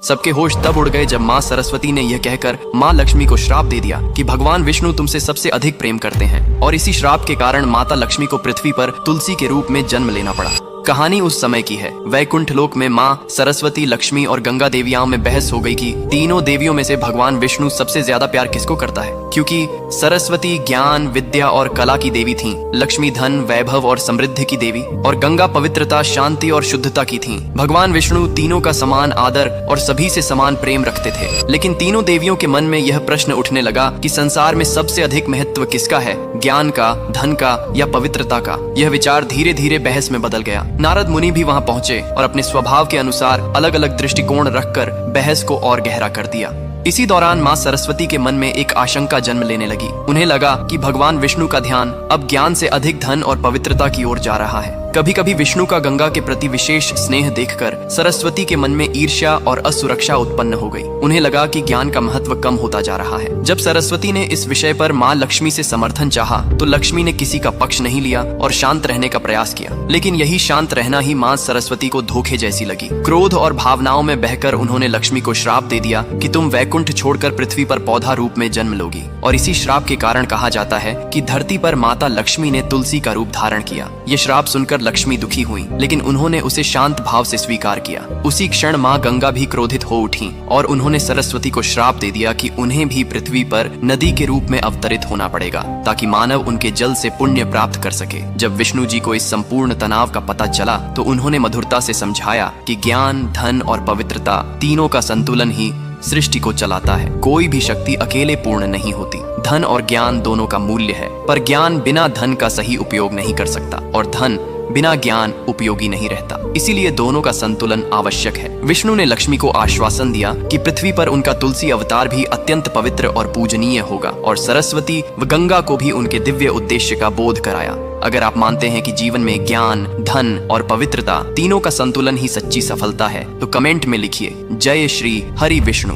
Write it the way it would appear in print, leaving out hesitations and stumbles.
सबके होश तब उड़ गए जब माँ सरस्वती ने यह कहकर माँ लक्ष्मी को श्राप दे दिया कि भगवान विष्णु तुमसे सबसे अधिक प्रेम करते हैं, और इसी श्राप के कारण माता लक्ष्मी को पृथ्वी पर तुलसी के रूप में जन्म लेना पड़ा। कहानी उस समय की है। वैकुंठ लोक में माँ सरस्वती, लक्ष्मी और गंगा देवियां में बहस हो गई कि तीनों देवियों में से भगवान विष्णु सबसे ज्यादा प्यार किसको करता है। क्योंकि सरस्वती ज्ञान, विद्या और कला की देवी थीं, लक्ष्मी धन, वैभव और समृद्धि की देवी, और गंगा पवित्रता, शांति और शुद्धता की थीं। भगवान विष्णु तीनों का समान आदर और सभी से समान प्रेम रखते थे। लेकिन तीनों देवियों के मन में यह प्रश्न उठने लगा कि संसार में सबसे अधिक महत्व किसका है, ज्ञान का, धन का या पवित्रता का। यह विचार धीरे धीरे बहस में बदल गया। नारद मुनि भी वहां पहुंचे और अपने स्वभाव के अनुसार अलग अलग दृष्टिकोण रखकर बहस को और गहरा कर दिया। इसी दौरान माँ सरस्वती के मन में एक आशंका जन्म लेने लगी। उन्हें लगा कि भगवान विष्णु का ध्यान अब ज्ञान से अधिक धन और पवित्रता की ओर जा रहा है। कभी कभी विष्णु का गंगा के प्रति विशेष स्नेह देखकर सरस्वती के मन में ईर्ष्या और असुरक्षा उत्पन्न हो गई। उन्हें लगा कि ज्ञान का महत्व कम होता जा रहा है। जब सरस्वती ने इस विषय पर माँ लक्ष्मी से समर्थन चाहा तो लक्ष्मी ने किसी का पक्ष नहीं लिया और शांत रहने का प्रयास किया। लेकिन यही शांत रहना ही माँ सरस्वती को धोखे जैसी लगी। क्रोध और भावनाओं में बहकर उन्होंने लक्ष्मी को श्राप दे दिया कि तुम वैकुंठ छोड़कर पृथ्वी पर पौधा रूप में जन्म लोगी। और इसी श्राप के कारण कहा जाता है कि धरती पर माता लक्ष्मी ने तुलसी का रूप धारण किया। ये श्राप सुनकर लक्ष्मी दुखी हुई, लेकिन उन्होंने उसे शांत भाव से स्वीकार किया। उसी क्षण माँ गंगा भी क्रोधित हो उठी और उन्होंने सरस्वती को श्राप दे दिया कि उन्हें भी पृथ्वी पर नदी के रूप में अवतरित होना पड़ेगा, ताकि मानव उनके जल से पुण्य प्राप्त कर सके। जब विष्णु जी को इस संपूर्ण तनाव का पता चला तो उन्होंने मधुरता से समझाया कि ज्ञान, धन और पवित्रता तीनों का संतुलन ही सृष्टि को चलाता है। कोई भी शक्ति अकेले पूर्ण नहीं होती। धन और ज्ञान दोनों का मूल्य है, पर ज्ञान बिना धन का सही उपयोग नहीं कर सकता और धन बिना ज्ञान उपयोगी नहीं रहता। इसीलिए दोनों का संतुलन आवश्यक है। विष्णु ने लक्ष्मी को आश्वासन दिया कि पृथ्वी पर उनका तुलसी अवतार भी अत्यंत पवित्र और पूजनीय होगा, और सरस्वती व गंगा को भी उनके दिव्य उद्देश्य का बोध कराया। अगर आप मानते हैं कि जीवन में ज्ञान, धन और पवित्रता तीनों का संतुलन ही सच्ची सफलता है तो कमेंट में लिखिए जय श्री हरि विष्णु।